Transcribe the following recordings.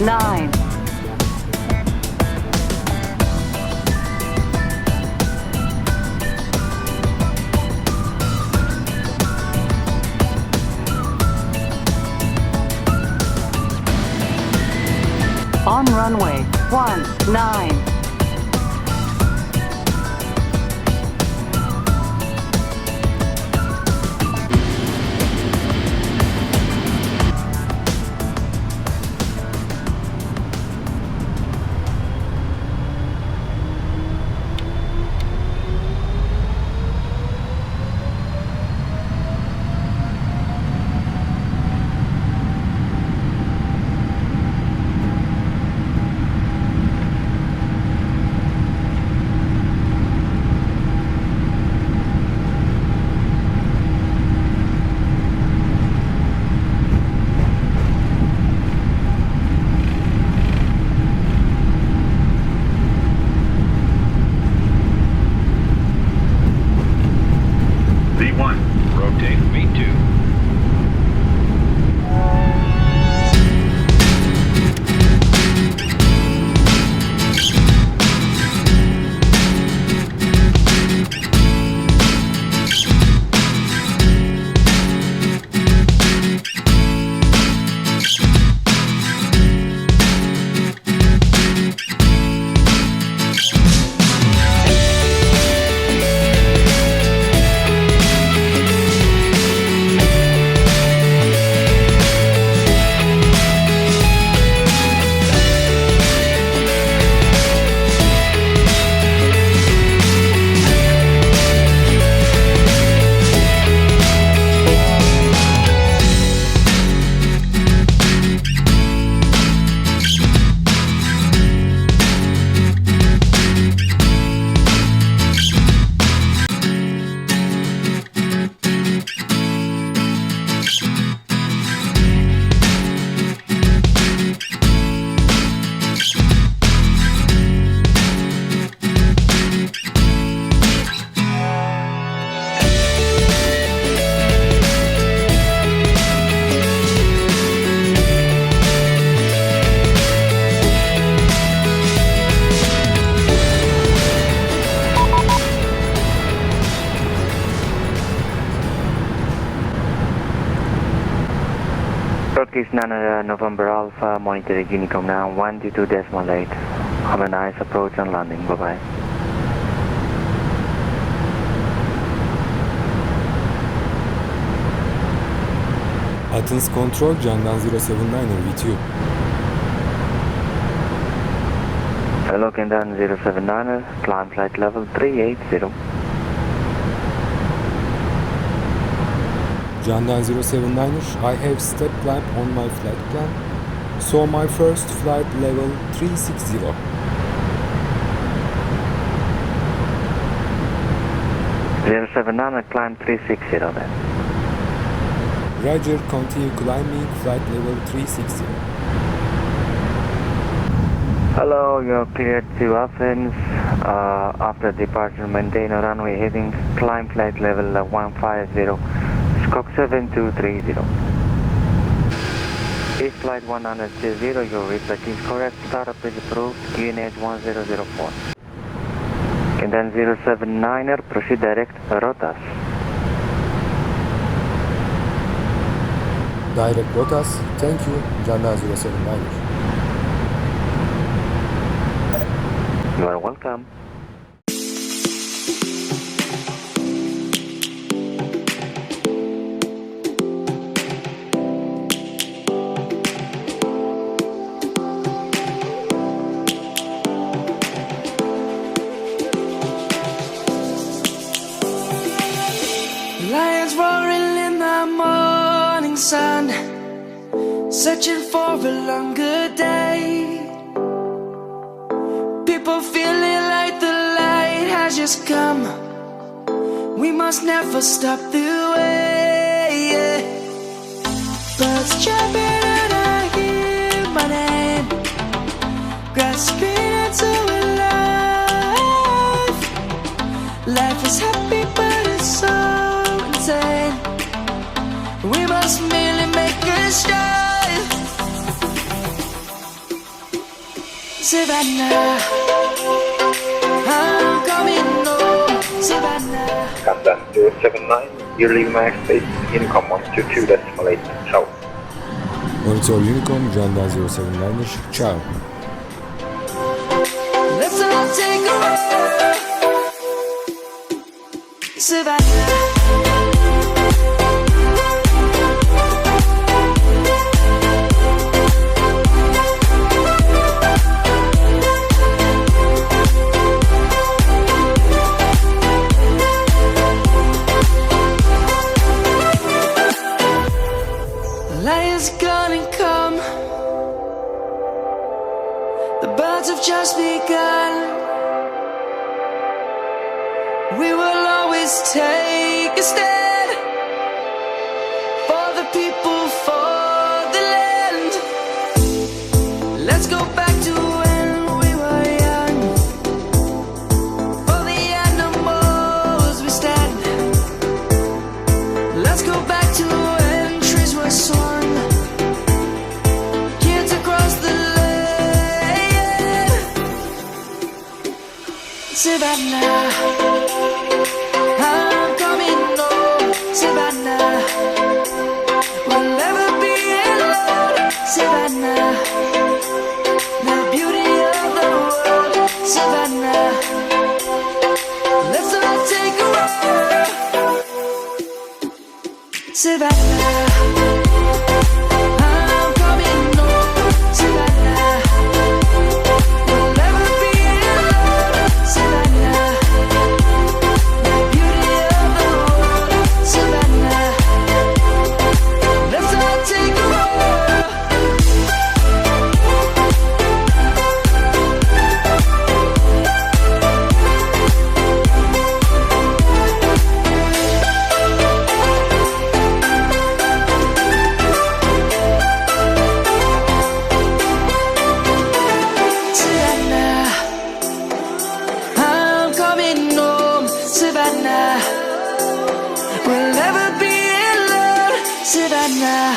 9. On runway 19. November Alpha, monitor Unicom now, 122.8. Have a nice approach and landing, bye-bye. Athens Control, Candan 079er with you. Hello, Candan 079er, climb flight level 380. Candan 079er, I have step climb on my flight plan, so my first flight level 360. Zero 79er, climb 360 then. Roger, continue climbing flight level 360. Hello, you're cleared to Athens. After departure, maintain a runway heading, climb flight level 150. Scock 7230. East flight 120, your report is correct. Startup is approved. QNH 1004. And then 079er, proceed direct Rotas. Direct Rotas, thank you, Candan 079er. You are welcome. Lions roaring in the morning sun, searching for a longer day. People feeling like the light has just come. We must never stop the way. Birds jumping and I hear my name, grasping into a life. Life is happy but it's so insane. We must merely make a start. Savannah, I'm coming home, Savannah. Countdown 079, you're leaving my airspace, Unicom 122.8, ciao. Monitor Unicom, Candan 079'dir. Ciao. Let's all take a ride, Savannah. Lion's gonna come. The birds have just begun. We will always take a stand for the people, for the land. Let's go back to when we were young. For the animals we stand. Let's go back to when trees were swung. Savannah, I'm coming home, Savannah. We'll never be alone, Savannah. The beauty of the world, Savannah. Let's all take a ride, Savannah. I'm coming home, Savannah. We'll never be alone, Savannah, the beauty of the world, Savannah. Let's all take a ride. Savannah, I'm coming home, Savannah. We'll never be alone, Savannah.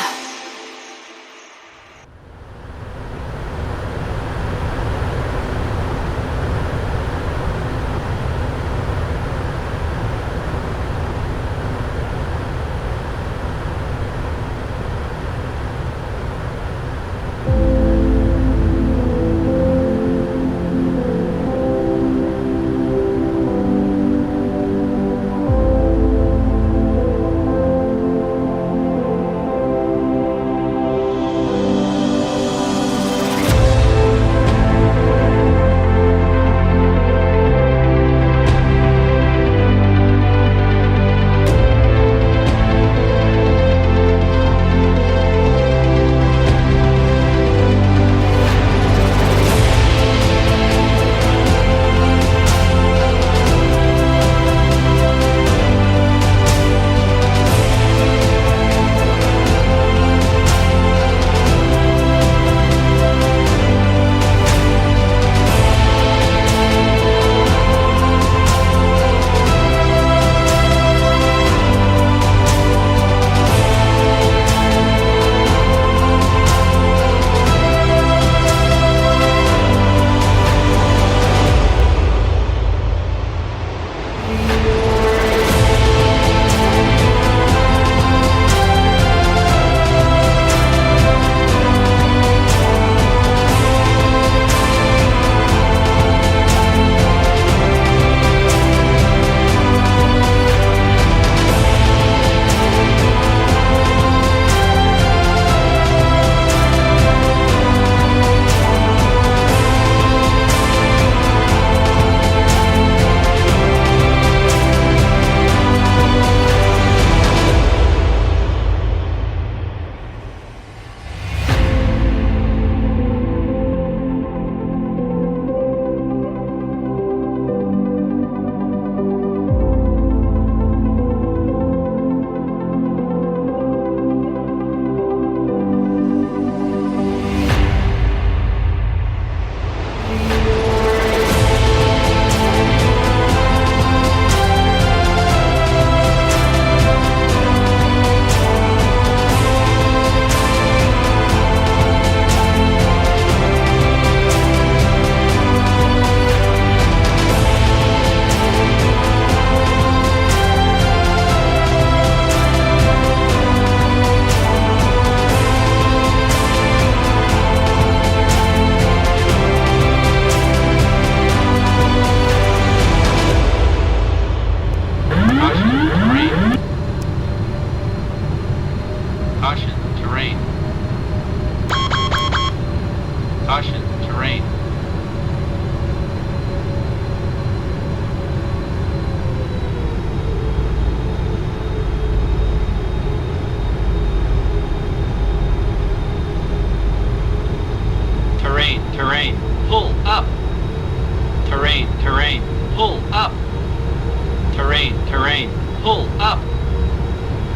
terrain, pull up.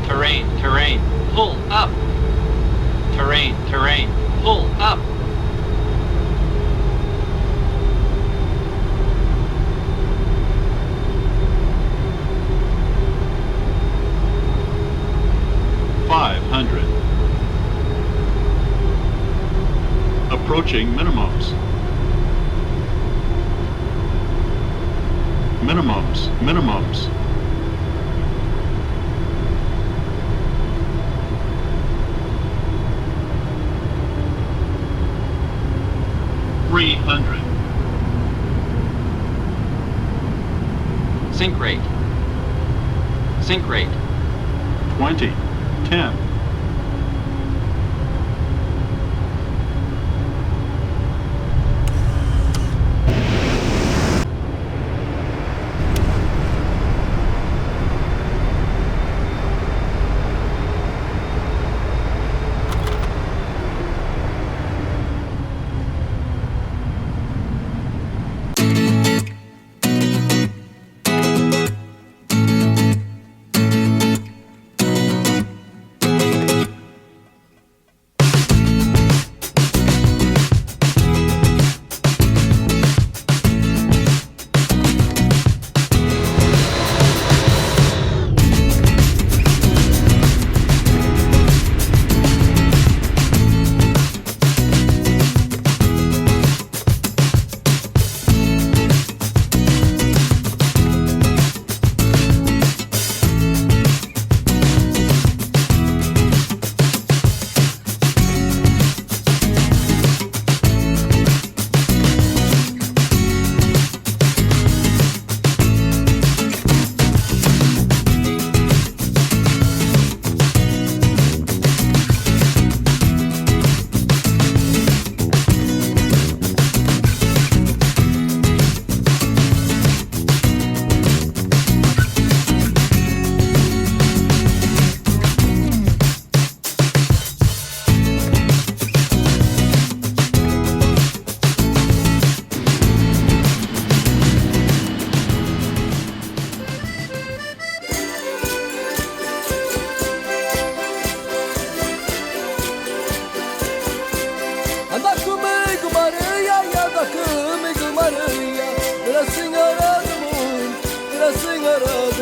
Terrain, pull up. Terrain, pull up. Approaching minimums. Minimums. 300. Sink rate. 20. 10. 'Cause